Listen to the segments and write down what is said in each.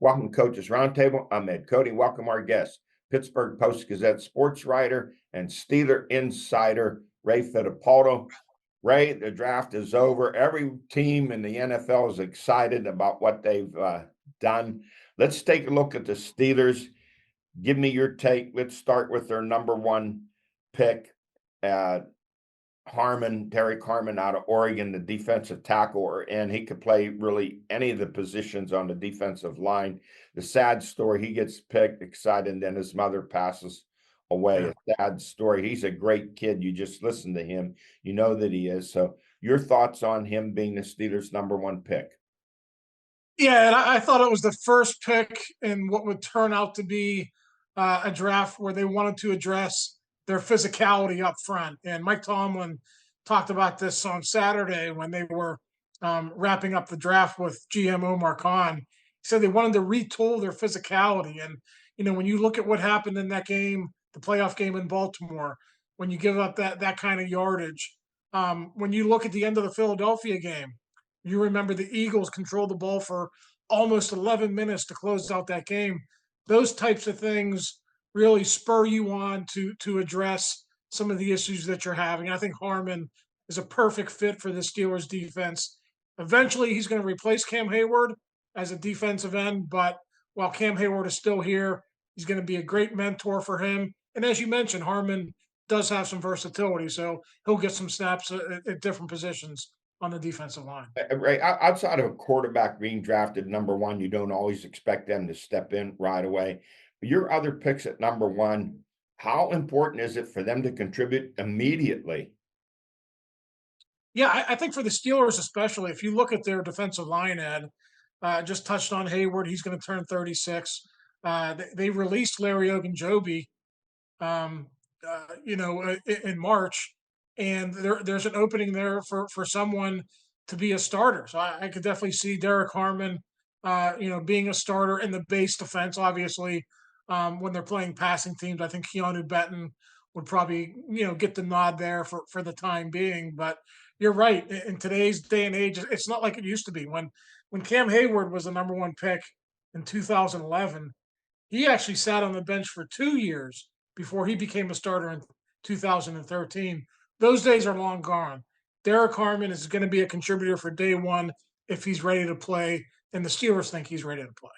Welcome, Coaches Roundtable. I'm Ed Codi. Welcome our guest, Pittsburgh Post-Gazette sports writer and Steeler insider, Ray Fittipaldo. Ray, the draft is over. Every team in the NFL is excited about what they've done. Let's take a look at the Steelers. Give me your take. Let's start with their number one pick, Derek Harmon out of Oregon, the defensive tackle, and he could play really any of the positions on the defensive line. The sad story, he gets picked, excited, and then his mother passes away. Yeah. A sad story. He's a great kid. You just listen to him. You know that he is. So your thoughts on him being the Steelers' number one pick? Yeah, and I thought it was the first pick in what would turn out to be a draft where they wanted to address their physicality up front. And Mike Tomlin talked about this on Saturday when they were wrapping up the draft with GM Omar Khan. He said they wanted to retool their physicality. And, when you look at what happened in that game, the playoff game in Baltimore, when you give up that kind of yardage, when you look at the end of the Philadelphia game, you remember the Eagles controlled the ball for almost 11 minutes to close out that game. Those types of things really spur you on to address some of the issues that you're having. I think Harmon is a perfect fit for the Steelers defense. Eventually, he's going to replace Cam Hayward as a defensive end, but while Cam Hayward is still here, he's going to be a great mentor for him. And as you mentioned, Harmon does have some versatility, so he'll get some snaps at different positions on the defensive line. Right. Outside of a quarterback being drafted number one, you don't always expect them to step in right away. But your other picks at number one, how important is it for them to contribute immediately? Yeah, I think for the Steelers especially, if you look at their defensive line, Ed, just touched on Hayward. He's going to turn 36. They released Larry Ogunjobi, um, in March, and there's an opening there for someone to be a starter. So I could definitely see Derek Harmon, being a starter in the base defense. Obviously, when they're playing passing teams, I think Keanu Benton would probably get the nod there for the time being. But you're right. In today's day and age, it's not like it used to be. When Cam Hayward was the number one pick in 2011, he actually sat on the bench for 2 years before he became a starter in 2013. Those days are long gone. Derek Harmon is going to be a contributor for day one if he's ready to play, and the Steelers think he's ready to play.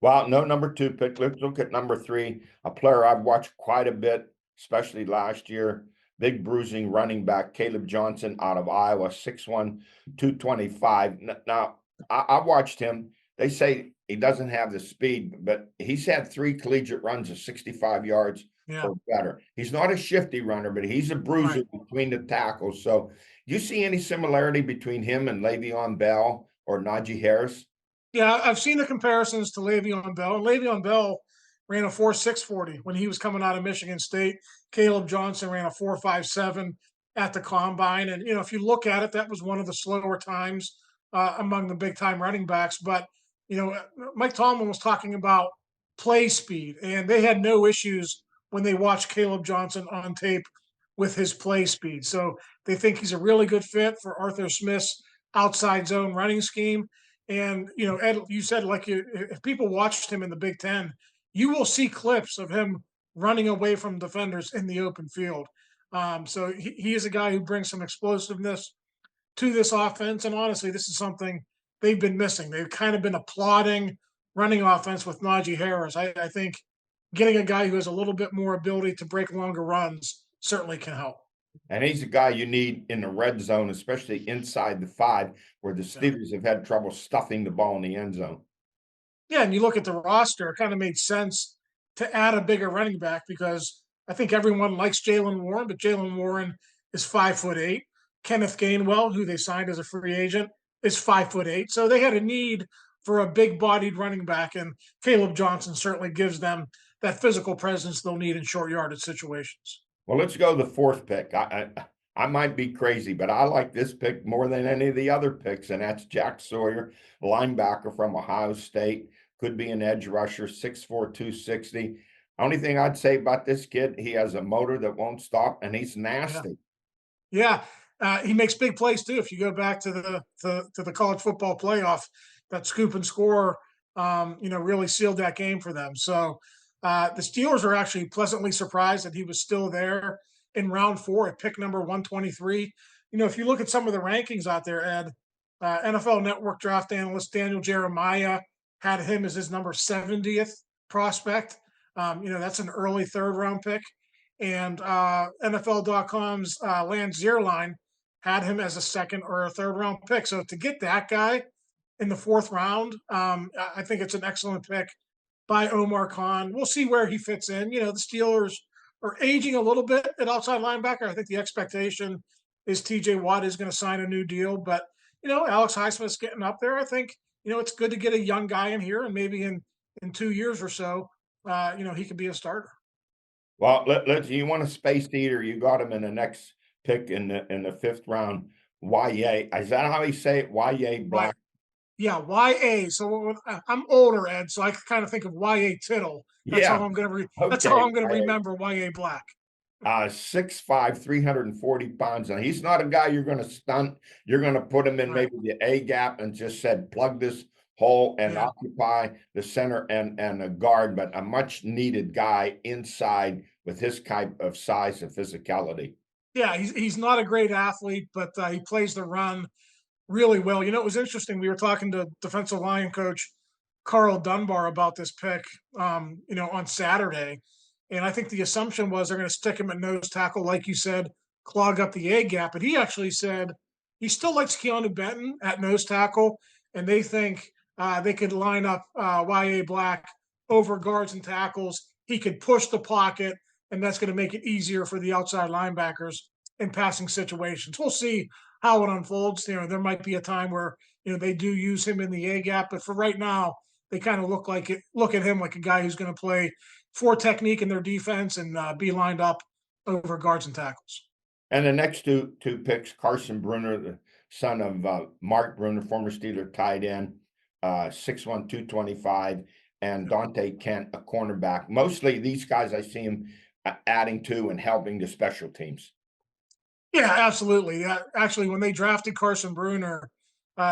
Well, no number two pick. Let's look at number three, a player I've watched quite a bit, especially last year. Big bruising running back, Caleb Johnson out of Iowa, 6'1", 225. Now, I watched him. They say he doesn't have the speed, but he's had 3 collegiate runs of 65 yards or better. He's not a shifty runner, but he's a bruiser between the tackles. So do you see any similarity between him and Le'Veon Bell or Najee Harris? Yeah, I've seen the comparisons to Le'Veon Bell. And Le'Veon Bell ran a 4.6 40 when he was coming out of Michigan State. Caleb Johnson ran a 4.57 at the combine. And, if you look at it, that was one of the slower times among the big time running backs. But, Mike Tomlin was talking about play speed, and they had no issues when they watched Caleb Johnson on tape with his play speed. So they think he's a really good fit for Arthur Smith's outside zone running scheme. And, Ed, you said, if people watched him in the Big Ten, you will see clips of him running away from defenders in the open field. So he is a guy who brings some explosiveness to this offense. And honestly, this is something they've been missing. They've kind of been applauding running offense with Najee Harris. I think getting a guy who has a little bit more ability to break longer runs certainly can help. And he's a guy you need in the red zone, especially inside the 5, where the Steelers have had trouble stuffing the ball in the end zone. Yeah, and you look at the roster, it kind of made sense to add a bigger running back because I think everyone likes Jaylen Warren, but Jaylen Warren is 5'8". Kenneth Gainwell, who they signed as a free agent, is 5'8". So they had a need for a big-bodied running back, and Caleb Johnson certainly gives them that physical presence they'll need in short yardage situations. Well, let's go to the 4th pick. I might be crazy, but I like this pick more than any of the other picks, and that's Jack Sawyer, linebacker from Ohio State. Could be an edge rusher, 6'4", 260. Only thing I'd say about this kid, he has a motor that won't stop, and he's nasty. Yeah. He makes big plays too. If you go back to the college football playoff, that scoop and score really sealed that game for them. So the Steelers are actually pleasantly surprised that he was still there in round 4 at pick number 123. If you look at some of the rankings out there, Ed, NFL Network draft analyst Daniel Jeremiah had him as his number 70th prospect. That's an early 3rd round pick. And NFL.com's Lance Zierlein had him as a 2nd or a 3rd round pick. So to get that guy in the 4th round, I think it's an excellent pick by Omar Khan. We'll see where he fits in. The Steelers are aging a little bit at outside linebacker. I think the expectation is TJ Watt is going to sign a new deal, but Alex Highsmith's getting up there. I think it's good to get a young guy in here, and maybe in 2 years or so, he could be a starter. Well, let's. You want a space eater? You got him in the next pick in the 5th round. YA, is that how you say it? YA Black. Yeah, YA. So I'm older, Ed, so I kind of think of YA Tittle. That's Yeah. how I'm going to. That's Okay. how I'm going to remember YA Black. 6'5", 340 pounds. And he's not a guy you're going to stunt. You're going to put him in maybe the A gap and just said, plug this hole and occupy the center and a guard, but a much needed guy inside with his type of size and physicality. Yeah, he's not a great athlete, but he plays the run really well. It was interesting. We were talking to defensive line coach Carl Dunbar about this pick, on Saturday. And I think the assumption was they're going to stick him at nose tackle, like you said, clog up the A gap. But he actually said he still likes Keanu Benton at nose tackle, and they think they could line up YA Black over guards and tackles. He could push the pocket, and that's going to make it easier for the outside linebackers in passing situations. We'll see how it unfolds. There might be a time where they do use him in the A gap, but for right now, they kind of look at him like a guy who's going to play for technique in their defense and be lined up over guards and tackles. And the next two picks, Carson Bruner, the son of Mark Bruner, former Steeler tight end, 6'1", 225, and Dante Kent, a cornerback. Mostly these guys I see him adding to and helping the special teams. Yeah, absolutely. Actually, when they drafted Carson Bruner,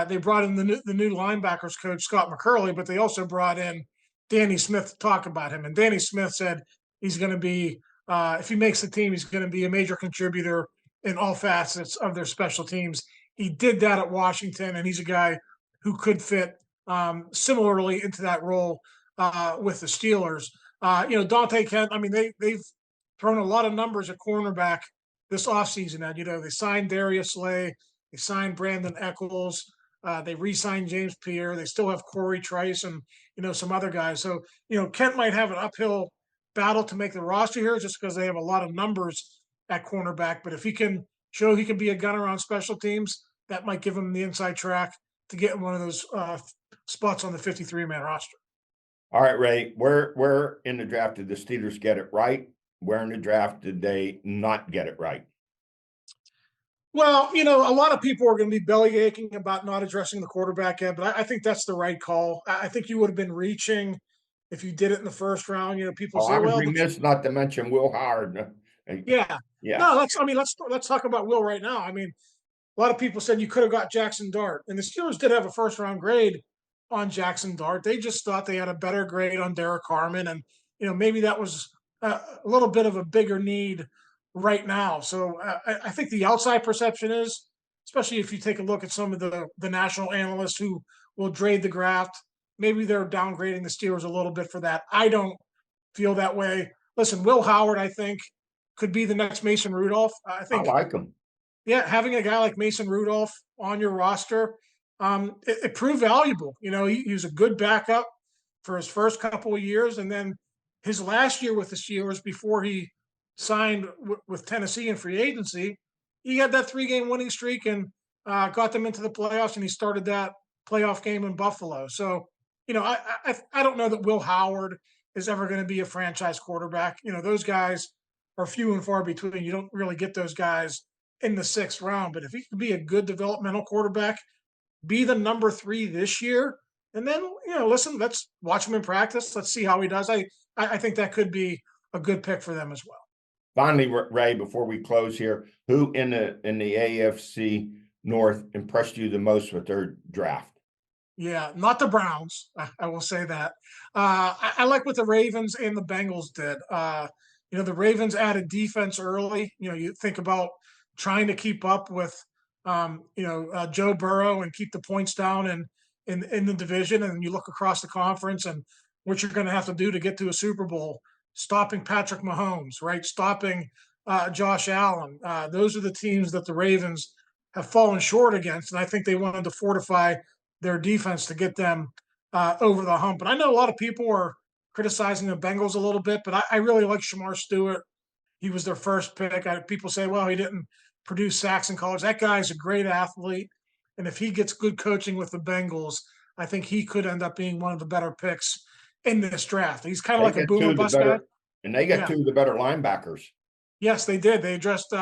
they brought in the new linebackers coach, Scott McCurley, but they also brought in Danny Smith to talk about him. And Danny Smith said he's going to be, if he makes the team, he's going to be a major contributor in all facets of their special teams. He did that at Washington, and he's a guy who could fit similarly into that role with the Steelers. Dante Kent, I mean, they've thrown a lot of numbers at cornerback this offseason. And, they signed Darius Slay, they signed Brandon Eccles, they re-signed James Pierre. They still have Corey Trice and, some other guys. So, Kent might have an uphill battle to make the roster here just because they have a lot of numbers at cornerback. But if he can show he can be a gunner on special teams, that might give him the inside track to get in one of those spots on the 53-man roster. All right, Ray, where in the draft did the Steelers get it right? Where in the draft did they not get it right? Well, a lot of people are going to be belly aching about not addressing the quarterback yet, but I think that's the right call. I think you would have been reaching if you did it in the 1st round. People say, I was "Well, remiss not to mention Will Howard." Yeah, yeah. No, let's talk about Will right now. I mean, a lot of people said you could have got Jackson Dart, and the Steelers did have a 1st round grade on Jackson Dart. They just thought they had a better grade on Derek Harmon, and maybe that was a little bit of a bigger need right now. So I think the outside perception is, especially if you take a look at some of the national analysts who will grade the draft, maybe they're downgrading the Steelers a little bit for that. I don't feel that way. Listen, Will Howard, I think, could be the next Mason Rudolph. I think. I like him. Yeah, having a guy like Mason Rudolph on your roster, it proved valuable. He was a good backup for his first couple of years, and then his last year with the Steelers before he signed with Tennessee in free agency, he had that 3-game winning streak and got them into the playoffs, and he started that playoff game in Buffalo. So, I don't know that Will Howard is ever going to be a franchise quarterback. Those guys are few and far between. You don't really get those guys in the 6th round. But if he could be a good developmental quarterback, be the number 3 this year, and then, listen, let's watch him in practice. Let's see how he does. I think that could be a good pick for them as well. Finally, Ray, before we close here, who in the AFC North impressed you the most with their draft? Yeah, not the Browns. I will say that. I like what the Ravens and the Bengals did. The Ravens added defense early. You think about trying to keep up with, Joe Burrow and keep the points down in the division, and you look across the conference and what you're going to have to do to get to a Super Bowl. Stopping Patrick Mahomes, right? Stopping Josh Allen. Those are the teams that the Ravens have fallen short against, and I think they wanted to fortify their defense to get them over the hump. And I know a lot of people are criticizing the Bengals a little bit, but I really like Shamar Stewart. He was their first pick. People say, well, he didn't produce sacks in college. That guy's a great athlete. And if he gets good coaching with the Bengals, I think he could end up being one of the better picks in this draft. He's kind of They like a get two boomer of the bust guy. better, and they got Yeah. two of the better linebackers. Yes, they did. They addressed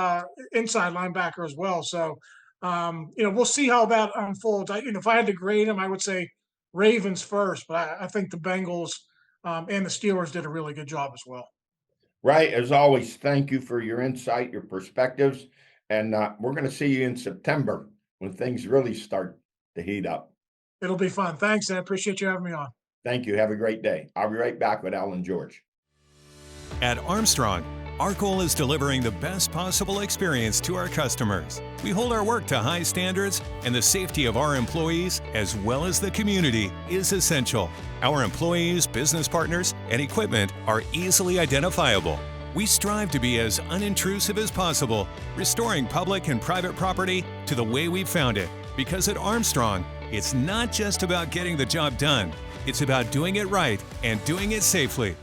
inside linebacker as well. So, we'll see how that unfolds. If I had to grade them, I would say Ravens first, but I think the Bengals and the Steelers did a really good job as well. Right. As always, thank you for your insight, your perspectives. And we're going to see you in September when things really start to heat up. It'll be fun. Thanks. I appreciate you having me on. Thank you. Have a great day. I'll be right back with Alan George. At Armstrong, our goal is delivering the best possible experience to our customers. We hold our work to high standards, and the safety of our employees, as well as the community, is essential. Our employees, business partners, and equipment are easily identifiable. We strive to be as unintrusive as possible, restoring public and private property to the way we found it. Because at Armstrong, it's not just about getting the job done. It's about doing it right and doing it safely.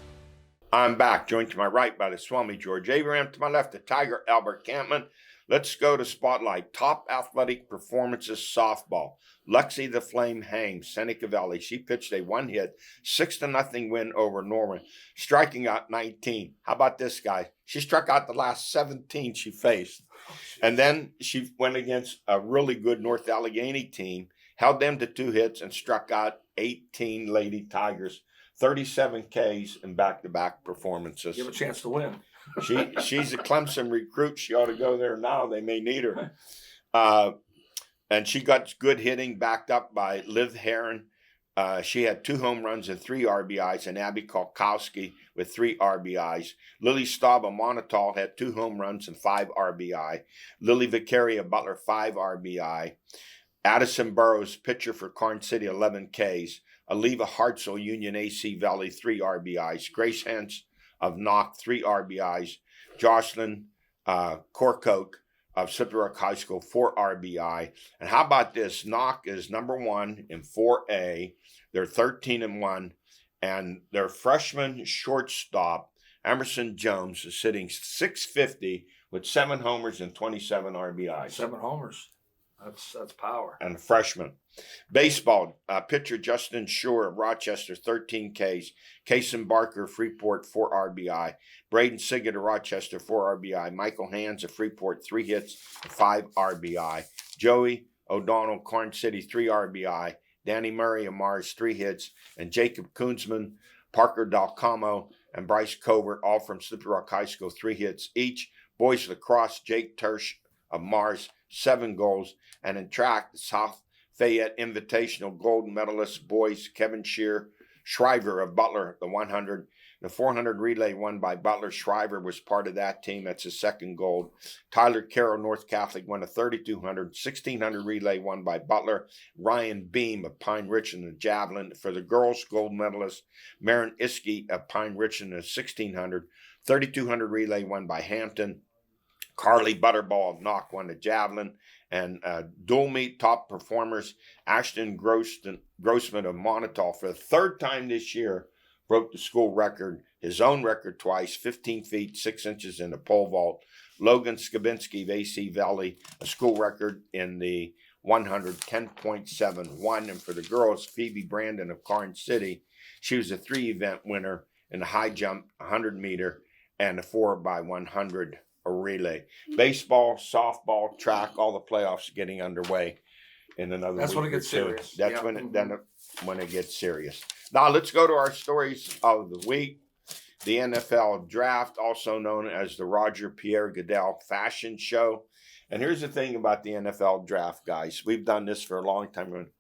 I'm back, joined to my right by the Swami George Abraham, to my left the Tiger Albert Campman. Let's go to Spotlight. Top athletic performances softball. Lexi the Flame Hames, Seneca Valley. She pitched a one-hit, 6-0 win over Norman, striking out 19. How about this guy? She struck out the last 17 she faced. And then she went against a really good North Allegheny team, held them to 2 hits, and struck out 18 Lady Tigers. 37 Ks in back-to-back performances. You have a chance to win. She's a Clemson recruit. She ought to go there now. They may need her. And she got good hitting backed up by Liv Heron. She had 2 home runs and 3 RBIs, and Abby Kolkowski with 3 RBIs. Lily Staub of Monotol had 2 home runs and 5 RBI. Lily Vicaria of Butler, 5 RBI. Addison Burrows, pitcher for Karn City, 11 Ks. Aliva Hartzell, Union AC Valley, 3 RBIs. Grace Hens of Knock, 3 RBIs. Jocelyn Korkoke of Slippery Rock High School, 4 RBI. And how about this? Knock is number 1 in 4A. They're 13-1. And their freshman shortstop, Emerson Jones, is sitting .650 with 7 homers and 27 RBIs. 7 homers. That's power. And a freshman. Baseball, pitcher Justin Shore of Rochester, 13 Ks. Kason Barker of Freeport, 4 RBI. Braden Siggett of Rochester, 4 RBI. Michael Hands of Freeport, 3 hits, 5 RBI. Joey O'Donnell, Karn City, 3 RBI. Danny Murray of Mars, 3 hits. And Jacob Kunzman, Parker Dalcamo, and Bryce Covert, all from Slippery Rock High School, 3 hits each. Boys lacrosse, Jake Tersch of Mars, 7 goals. And in track, the South Fayette Invitational gold medalist boys, Kevin Shriver of Butler, the 100. The 400 relay won by Butler. Shriver was part of that team. That's his 2nd gold. Tyler Carroll, North Catholic, won a 3200. 1600 relay won by Butler. Ryan Beam of Pine Richland, the javelin. For the girls, gold medalist Marin Iski of Pine Richland, the 1600. 3200 relay won by Hampton. Carly Butterball of Knock won the javelin. And dual meet top performers, Ashton Grossman of Monotol, for the 3rd time this year, broke the school record, his own record twice, 15 feet, 6 inches in the pole vault. Logan Skabinski of AC Valley, a school record in the 100, 10.71. And for the girls, Phoebe Brandon of Karn City, she was a 3-event winner in the high jump, 100 meter, and the 4x100 a relay. Baseball, softball, track, all the playoffs are getting underway in another That's week when it gets or two. serious. That's Yeah. when it gets serious. Now let's go to our stories of the week. The NFL draft, also known as the Roger Pierre Goodell Fashion Show. And here's the thing about the NFL draft, guys. We've done this for a long time.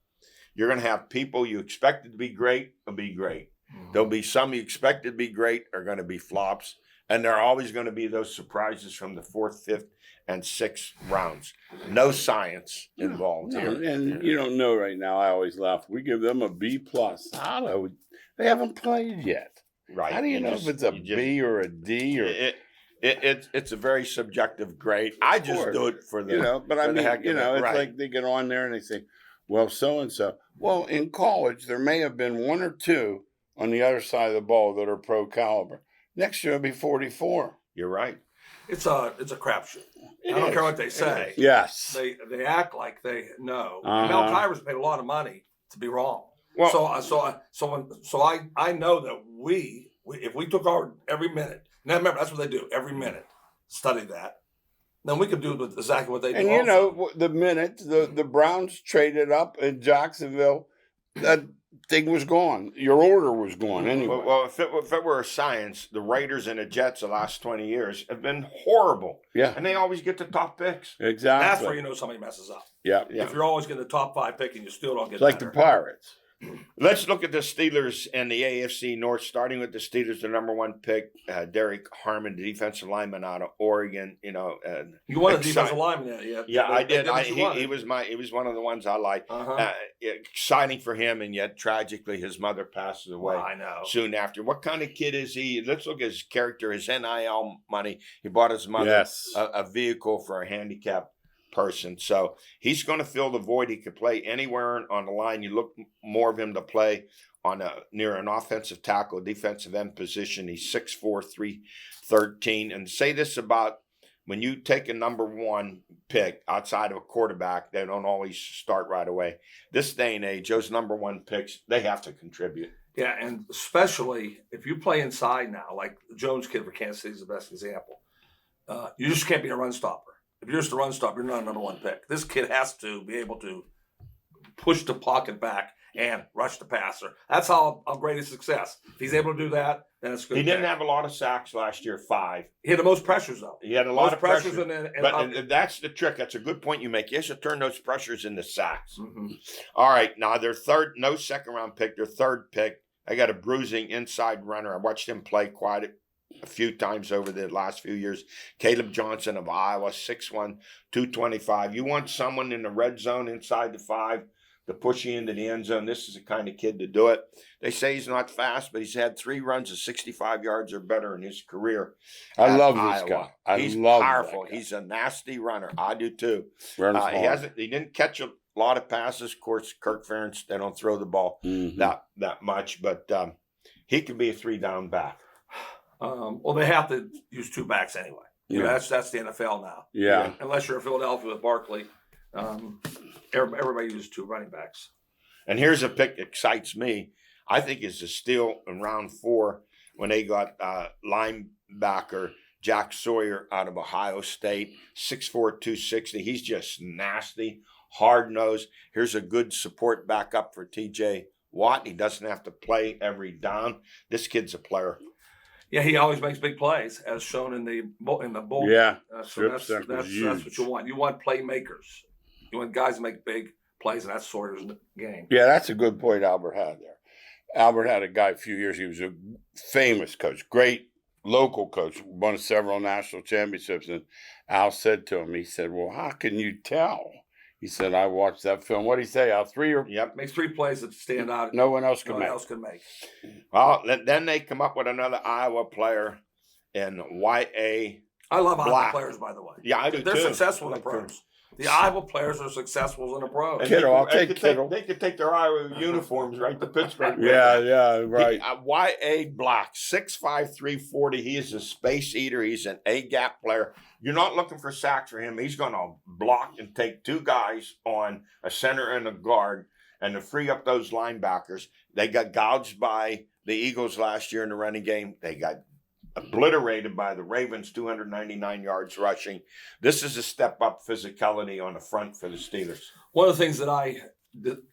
You're going to have people you expected to be great will be great. There'll be some you expected to be great are going to be flops. And there are always going to be those surprises from the 4th, 5th, and 6th rounds. No science involved here. And you don't know right now. I always laugh. We give them a B plus. How do they haven't played yet? Right. How do you know if it's a B or a D or? It's a very subjective grade. I just do it for the But I mean, it's right. like they get on there and they say, "Well, so and so." Well, in college, there may have been 1 or 2 on the other side of the ball that are pro caliber. Next year, it'll be 44. You're right. It's a crapshoot. I don't care what they say. Yes. They act like they know. Uh-huh. Mel Kiver's paid a lot of money to be wrong. Well, So I know that we if we took our every minute. Now remember, that's what they do every minute. Study that. Then we could do exactly what they do. And you know, the minute the Browns traded up in Jacksonville, that thing was gone. Your order was gone anyway. Well, if it were a science, the Raiders and the Jets the last 20 years have been horrible. Yeah. And they always get the top picks. Exactly. That's where you know somebody messes up. Yeah. If you're always getting the top 5 pick and you still don't get It's like better. the Pirates. Let's look at the Steelers and the AFC North, starting with the Steelers, the number 1 pick, Derek Harmon, the defensive lineman out of Oregon. You wanted a defensive lineman, yeah, I did. He was one of the ones I liked. Uh-huh. Exciting for him, and yet tragically his mother passes away. I know. Soon after. What kind of kid is he? Let's look at his character, his NIL money. He bought his mother a vehicle for a handicapped person. So he's going to fill the void. He could play anywhere on the line. You look more of him to play on near an offensive tackle, defensive end position. He's 6'4", 313. And say this about when you take a number 1 pick outside of a quarterback, they don't always start right away. This day and age, those number 1 picks, they have to contribute. Yeah, and especially if you play inside now, like the Jones kid for Kansas City is the best example. You just can't be a run stopper. If you're just a run stop, you're not a number 1 pick. This kid has to be able to push the pocket back and rush the passer. That's how great his success. If he's able to do that, then it's good. He didn't have a lot of sacks last year, 5. He had the most pressures, though. He had a lot of pressures. And that's the trick. That's a good point you make. You have to turn those pressures into sacks. Mm-hmm. All right, now their third, no second-round pick, their 3rd pick. I got a bruising inside runner. I watched him play quite a few times over the last few years. Caleb Johnson of Iowa, 6'1", 225. You want someone in the red zone inside the 5 to push you into the end zone. This is the kind of kid to do it. They say he's not fast, but he's had 3 runs of 65 yards or better in his career. I love Iowa. this guy. He's love powerful. He's a nasty runner. I do too. He He didn't catch a lot of passes. Of course, Kirk Ferentz, they don't throw the ball that much, but he could be a 3-down back. Well, they have to use 2 backs anyway. That's the NFL now. Yeah. Unless you're in Philadelphia with Barkley, everybody uses 2 running backs. And here's a pick that excites me. I think is a steal in round 4 when they got linebacker Jack Sawyer out of Ohio State, 6'4", 260. He's just nasty, hard-nosed. Here's a good support backup for T.J. Watt. He doesn't have to play every down. This kid's a player. Yeah, he always makes big plays, as shown in the bowl. Yeah, so that's what you want. You want playmakers. You want guys to make big plays, and that's Sawyer's game. Yeah, that's a good point Albert had there. Albert had a guy a few years. He was a famous coach, great local coach, won several national championships. And Al said to him, he said, "Well, how can you tell?" He said, "I watched that film." What did he say? Al, 3 or makes 3 plays that stand out. No one else can make. Well, then they come up with another Iowa player in Y.A. I love Iowa players, by the way. Yeah, I do too. They're successful in the pros. The Iowa players are successful in the pros. Kittle, I'll take Kittle. They could take their Iowa uniforms right to Pittsburgh. Yeah, right. Y.A. Black, 6'5", 340. He is a space eater. He's an A-gap player. You're not looking for sacks for him. He's going to block and take 2 guys on a center and a guard, and to free up those linebackers. They got gouged by the Eagles last year in the running game. They got obliterated by the Ravens, 299 yards rushing. This is a step up physicality on the front for the Steelers. One of the things that I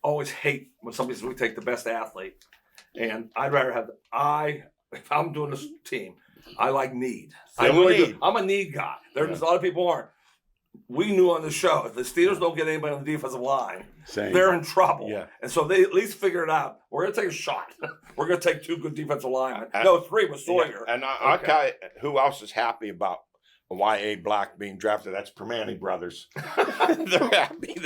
always hate when somebody says we take the best athlete, and I'd rather have if I'm doing this team, I like need. I'm a need guy. There's a lot of people aren't. we knew on the show if the Steelers don't get anybody on the defensive line, Same. they're in trouble. Yeah. And so they at least figured out we're going to take a shot. We're going to take 2 good defensive linemen. No, 3 with Sawyer. And I'll tell you who else is happy about a Y.A. Black being drafted. That's Permane brothers. They're happy.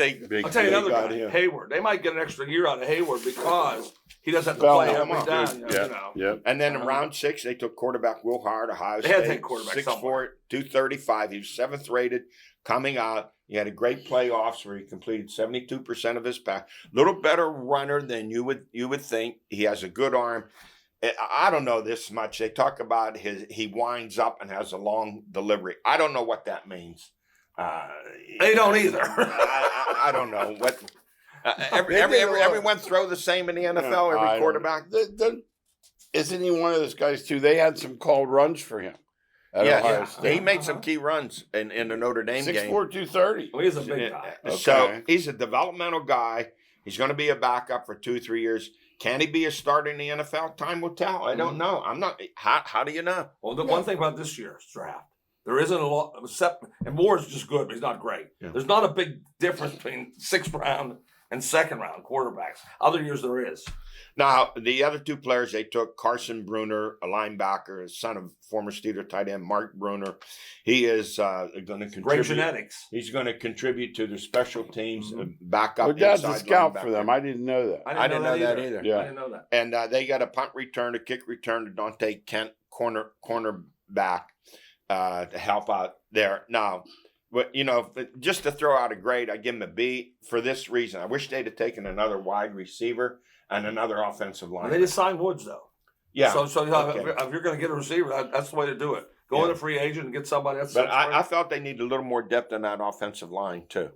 I'll tell you another got guy, him. Hayward. They might get an extra year out of Hayward because he doesn't have to Well, play come every on. down. Yeah. You know. Yep. And then in round 6, they took quarterback Will Hart, Ohio They State. had to take quarterback 6'4", somewhere. 235. He was 7th rated coming out. He had a great playoffs where he completed 72% of his pass. Little better runner than you would think. He has a good arm. I don't know this much. They talk about he winds up and has a long delivery. I don't know what that means. They don't either. I don't know what. Everyone throw the same in the NFL. Every quarterback. Isn't he one of those guys too? They had some called runs for him at Ohio State. He made some key runs in the Notre Dame 6'4", game. 230. Well, he's a big guy. So Okay. he's a developmental guy. He's going to be a backup for 2-3 years. Can he be a starter in the NFL? Time will tell. I don't know. I'm not. How do you know? Well, the one thing about this year's draft, there isn't a lot, and Moore is just good, but he's not great. Yeah. There's not a big difference between 6th round and 2nd round quarterbacks. Other years there is. Now, the other 2 players they took, Carson Bruner, a linebacker, son of former Steeler tight end Mark Bruner. He is going to contribute. Great genetics. He's going to contribute to the special teams backup. Well, Dad's a inside scout linebacker. for them. I didn't know that. I didn't know that either. Yeah. I didn't know that. And they got a punt return, a kick return to Dante Kent, cornerback, to help out there. Now, but just to throw out a grade, I give him a B for this reason. I wish they'd have taken another wide receiver and another offensive line. They just signed Woods though. Yeah. So Okay. if you're going to get a receiver, that's the way to do it. Go in a free agent and get somebody. But I felt they need a little more depth in that offensive line too.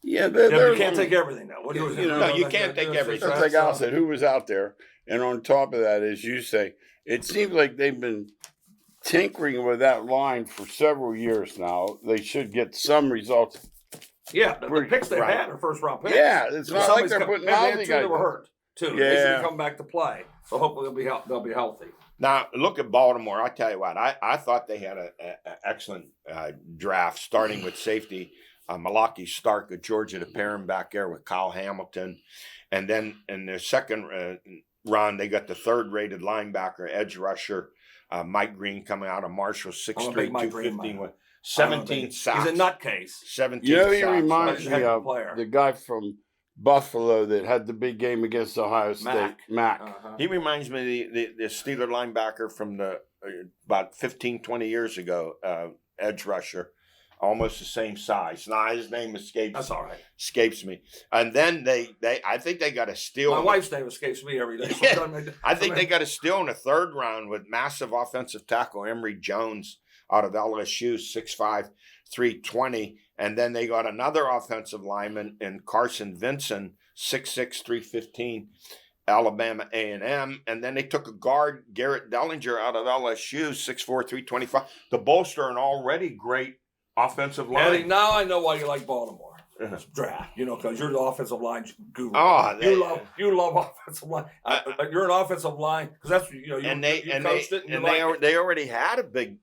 Yeah, you can't take everything now. What do you can't take everything. That's like Al said, who was out there. And on top of that, as you say, it seems like they've been tinkering with that line for several years now. They should get some results. Yeah, the picks they Right. had are 1st-round picks. Yeah, it's not like they're putting maybe they had lousy 2 that guys. were hurt too. Yeah. They should come back to play. So hopefully they'll be healthy. Now look at Baltimore. I tell you what, I thought they had an excellent draft, starting with safety Malaki Stark of Georgia to pair him back there with Kyle Hamilton, and then in their second round they got the 3rd rated linebacker edge rusher Mike Green coming out of Marshall, 6'3", 215 with 17 sacks. He's a nutcase. 17 You know, he sacks. reminds He's a me heck of a of player. the guy from Buffalo that had the big game against Ohio State, Mack. He reminds me of the Steeler linebacker from the about 15, 20 years ago, edge rusher, almost the same size. Now his name That's all right. escapes me. And then I think they got a steal. My wife's name escapes me every day. So I think they got a steal in the 3rd round with massive offensive tackle Emory Jones out of LSU, 6'5", 320. And then they got another offensive lineman in Carson Vinson, 6'6", 315, Alabama A&M. And then they took a guard, Garrett Dellinger, out of LSU, 6'4", 325, to bolster an already great offensive line. Eddie, now I know why you like Baltimore draft. Because you're the offensive line guru. Oh, you love offensive line. You're an offensive line because that's you coached it. And they already had a big,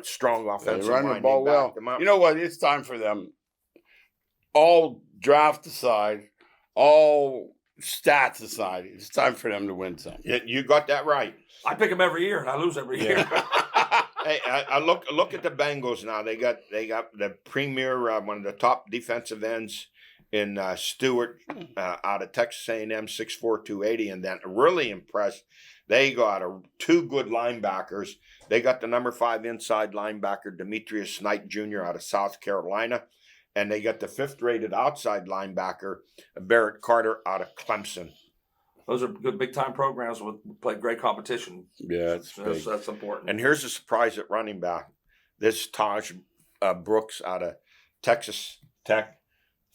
strong offensive They run line. the ball They well. backed them up. You know what? It's time for them. All draft aside, all stats aside, it's time for them to win something. You got that right. I pick them every year and I lose every year. Hey, I look at the Bengals now. They got the premier, one of the top defensive ends in Stewart out of Texas A&M, 6'4", 280, and then really impressed. They got 2 good linebackers. They got the number 5 inside linebacker Demetrius Knight Jr. out of South Carolina, and they got the 5th rated outside linebacker Barrett Carter out of Clemson. Those are good big time programs with play great competition. Yeah, That's important. And here's a surprise at running back. This Taj Brooks out of Texas Tech,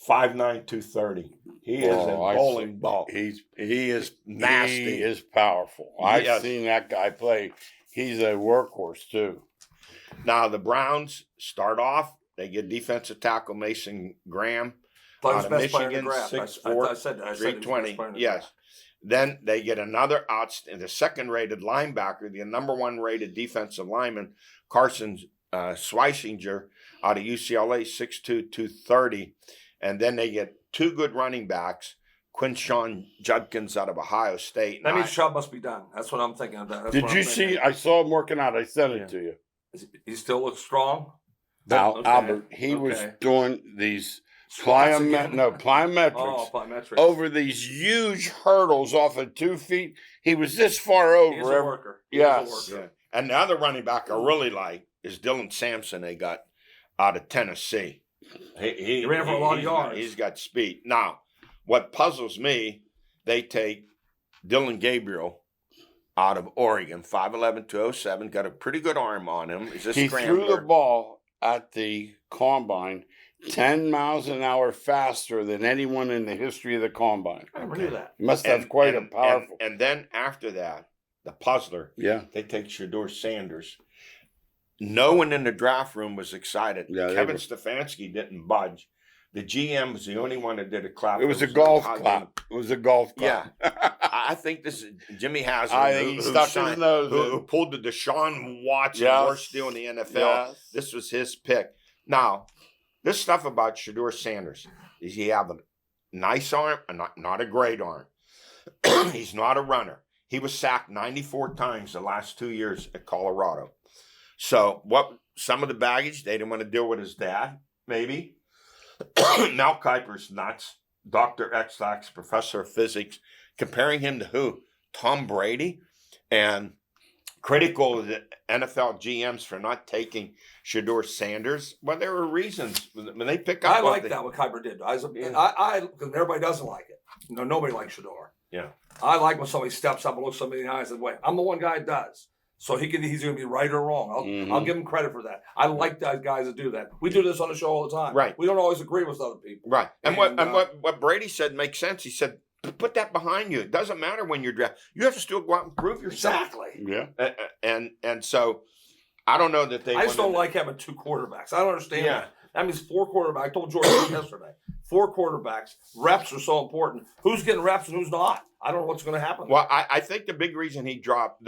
5'9", 230. He is a bowling ball. He is nasty. He is powerful. I've seen that guy play. He's a workhorse too. Now the Browns start off. They get defensive tackle Mason Graham out of Michigan, 6'4", 320. Yes. Then they get another the 2nd rated linebacker, the number 1 rated defensive lineman, Carson Schweisinger out of UCLA, 6'2", 230. And then they get two good running backs, Quinshawn Judkins out of Ohio State. That means Chubb must be done. That's what I'm thinking of. That's Did what you I'm thinking. see? I saw him working out. I sent it to you. He still looks strong? Now, Okay. Albert, he was Okay. doing these Squats again? plyometrics Oh, plyometrics. over these huge hurdles off of 2 feet. He was this far over. He is a worker. He Yes. is a worker. And the other running back I really like is Dylan Sampson. They got out of Tennessee. He ran for a lot of yards. He's got speed. Now, what puzzles me, they take Dylan Gabriel out of Oregon, 5'11", 207, got a pretty good arm on him. He's a He scrambler. threw the ball at the combine 10 miles an hour faster than anyone in the history of the combine. I never knew that. He must have quite a powerful. And then after that, the puzzler, Yeah. they take Shedeur Sanders. No one in the draft room was excited. Yeah, they Kevin were. Stefanski didn't budge. The GM was the only one that did a clap. It was a like golf hugging. clap. It was a golf clap. I think this is Jimmy Haslam. I think he stuck his nose who in. pulled the Deshaun Watson Yes. worst deal in the NFL. Yes. This was his pick. Now, this stuff about Shedeur Sanders is he have a nice arm and not a great arm. He's not a runner. He was sacked 94 times the last 2 years at Colorado. So what? Some of the baggage they didn't want to deal with his dad, maybe. Mel Kiper's nuts. Dr. X-Lax, professor of physics, comparing him to who? Tom Brady, and critical of the NFL GMs for not taking Shedeur Sanders. Well, there were reasons when they pick up. I like that what Kuiper did. Because everybody doesn't like it. Nobody likes Shedeur. Yeah. I like when somebody steps up and looks somebody in the eyes and says, "Wait, I'm the one guy that does." So he's going to be right or wrong. I'll give him credit for that. I like those guys that do that. We do this on the show all the time. Right. We don't always agree with other people. Right. And And, what Brady said makes sense. He said, put that behind you. It doesn't matter when you're drafted. You have to still go out and prove yourself. Exactly. Yeah. And so I don't know that they I just don't wanted- like having two quarterbacks. I don't understand Yeah. that. That means four quarterbacks. I told George yesterday. 4 quarterbacks. Reps are so important. Who's getting reps and who's not? I don't know what's going to happen. Well, I think the big reason he dropped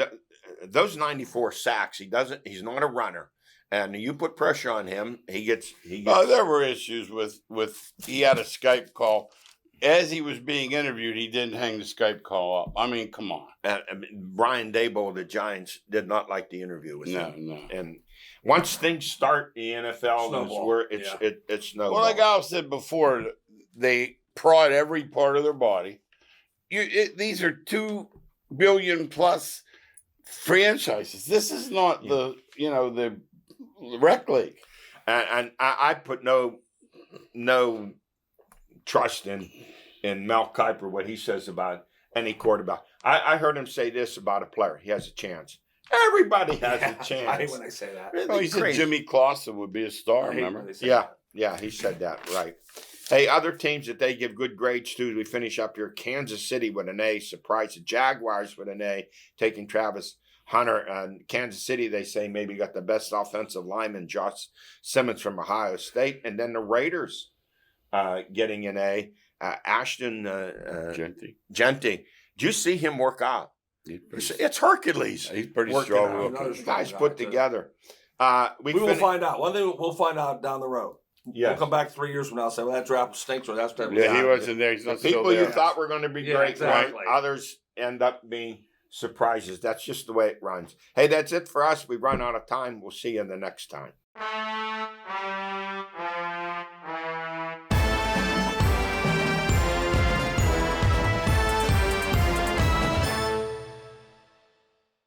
those 94 sacks, he's not a runner. And you put pressure on him, he gets There were issues with he had a Skype call. As he was being interviewed, he didn't hang the Skype call up. I mean, come on. Brian Daboll of the Giants did not like the interview with him. No. And once things start in the NFL, Snowball. is where it's snowball. Well, like Al said before, they prod every part of their body. These are 2 billion plus franchises. This is not the rec league. And I put no trust in Mel Kiper, what he says about any quarterback. I heard him say this about a player. He has a chance. Everybody has a chance. I hate when they say that. Really Oh, he said crazy. Jimmy Clausen would be a star, I hate when remember? they say Yeah, that. yeah, he said that, right. Hey, other teams that they give good grades to, we finish up here. Kansas City with an A, surprise. The Jaguars with an A, taking Travis Hunter. And Kansas City, they say, maybe got the best offensive lineman, Josh Simmons from Ohio State. And then the Raiders getting an A. Ashton Genty. Did you see him work out? It's Hercules. He's pretty working strong out. looking. Another Guys strong put guy, too. together. We will find out. One thing we'll find out down the road. Yes. We'll come back 3 years from now and say, well, that draft stinks or that's terrible. Yeah, he wasn't there. He's The not still people you there. thought were going to be Yeah, great, exactly. right? Others end up being surprises. That's just the way it runs. Hey, that's it for us. We've run out of time. We'll see you the next time.